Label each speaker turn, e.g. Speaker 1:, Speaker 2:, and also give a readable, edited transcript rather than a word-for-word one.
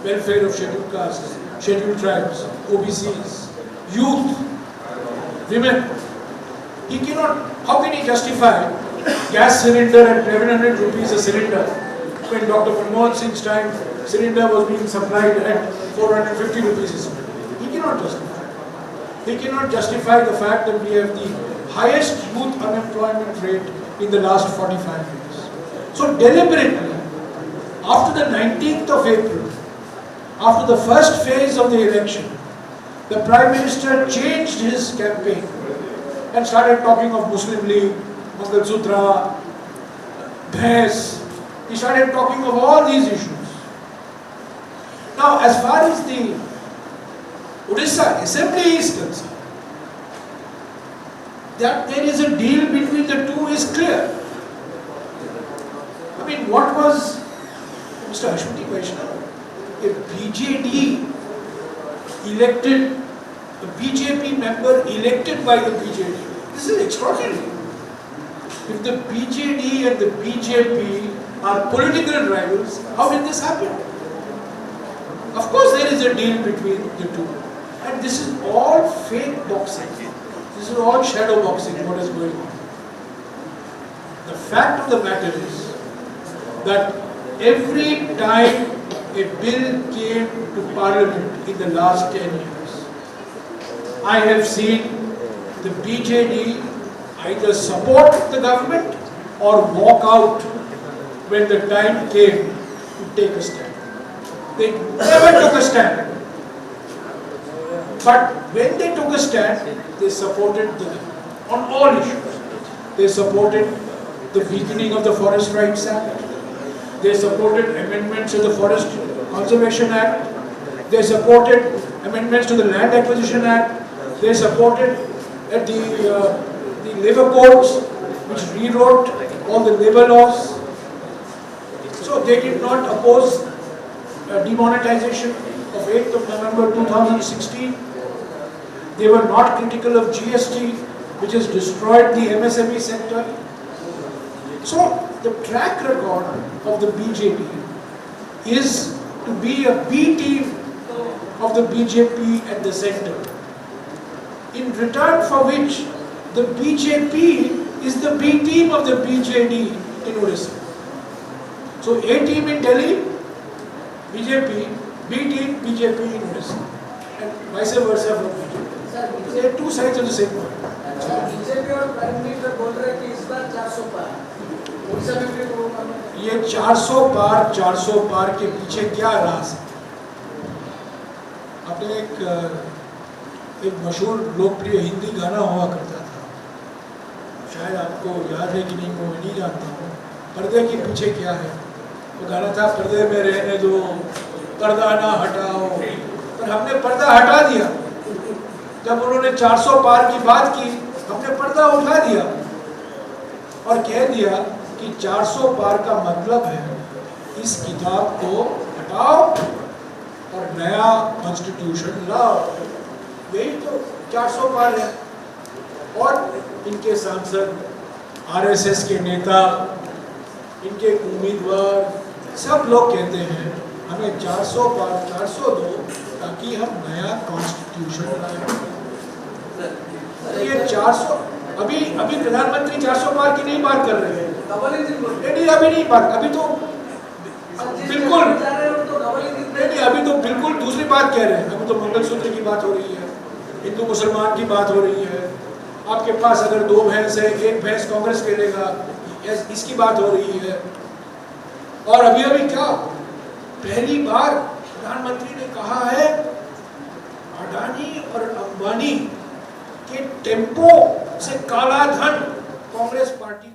Speaker 1: welfare of scheduled castes, scheduled tribes, OBCs, youth, women. He cannot, how can he justify gas cylinder at 1100 rupees a cylinder when Dr. Manmohan Singh's time cylinder was being supplied at 450 rupees a cylinder? He cannot justify. He cannot justify the fact that we have the highest youth unemployment rate in the last 45 years. So deliberately, after the 19th of April, after the first phase of the election, the Prime Minister changed his campaign and started talking of Muslim League, Mangal Sutra, Bhais. He started talking of all these issues. Now, as far as the Odisha Assembly is concerned, that there is a deal between the two is clear. I mean, what was Mr. Ashwini Vaishnav, a BJD elected, a BJP member elected by the BJD. This is extraordinary. If the BJD and the BJP are political rivals, how did this happen? Of course there is a deal between the two. And this is all fake boxing. This is all shadow boxing, what is going on. The fact of the matter is that every time a bill came to Parliament in the last 10 years, I have seen the BJD either support the government or walk out when the time came to take a stand. They never took a stand. But when they took a stand, they supported on all issues. They supported the weakening of the Forest Rights Act. They supported amendments to the Forest Conservation Act. They supported amendments to the Land Acquisition Act. They supported the labor codes, which rewrote all the labor laws. So they did not oppose demonetization of 8th of November 2016. They were not critical of GST, which has destroyed the MSME sector. So the track record of the BJP is to be a B team of the BJP at the center, in return for which the BJP is the B team of the BJD in Odisha. So A team in Delhi, BJP, B team, BJP in Odisha, and vice versa for BJP. They are two sides of the same coin.
Speaker 2: BJP और prime minister बोल रहे हैं कि इस बार 400 पार, ओडिशा में भी वो
Speaker 1: ये 400 पार के पीछे क्या राज है? आपने एक मशहूर लोकप्रिय हिंदी गाना हुआ करता था, शायद आपको याद है कि नहीं, वो मैं नहीं जानता हूँ। पर्दे के पीछे क्या है? वो गाना था, पर्दे में रहने दो, पर्दा ना हटाओ। पर हमने पर्दा हटा दिया। जब उन्होंने 400 पार की बात की, हमने पर्दा उठा दिया और कह दिया कि 400 पार का मतलब है इस किताब को हटाओ और नया कॉन्स्टिट्यूशन लाओ। यही तो 400 पार है। और इनके सांसद, आरएसएस के नेता, इनके उम्मीदवार सब लोग कहते हैं हमें 400 पार 400 दो ताकि हम नया कॉन्स्टिट्यूशन लाएं। ये 400 अभी प्रधानमंत्री 400 पार की नहीं बात कर रहे हैं। नहीं, अभी नहीं बात, अभी तो बिल्कुल नहीं, अभी तो बिल्कुल दूसरी बात कह रहे हैं। अभी तो मंगलसूत्र की बात हो रही है, हिंदू मुसलमान की बात हो रही है। आपके पास अगर 2 भैंस है, 1 भैंस कांग्रेस खेलेगा, इसकी बात हो रही है। और अभी क्या पहली बार प्रधानमंत्री ने कहा है अडानी और अंबानी के टेम्पो से काला धन कांग्रेस पार्टी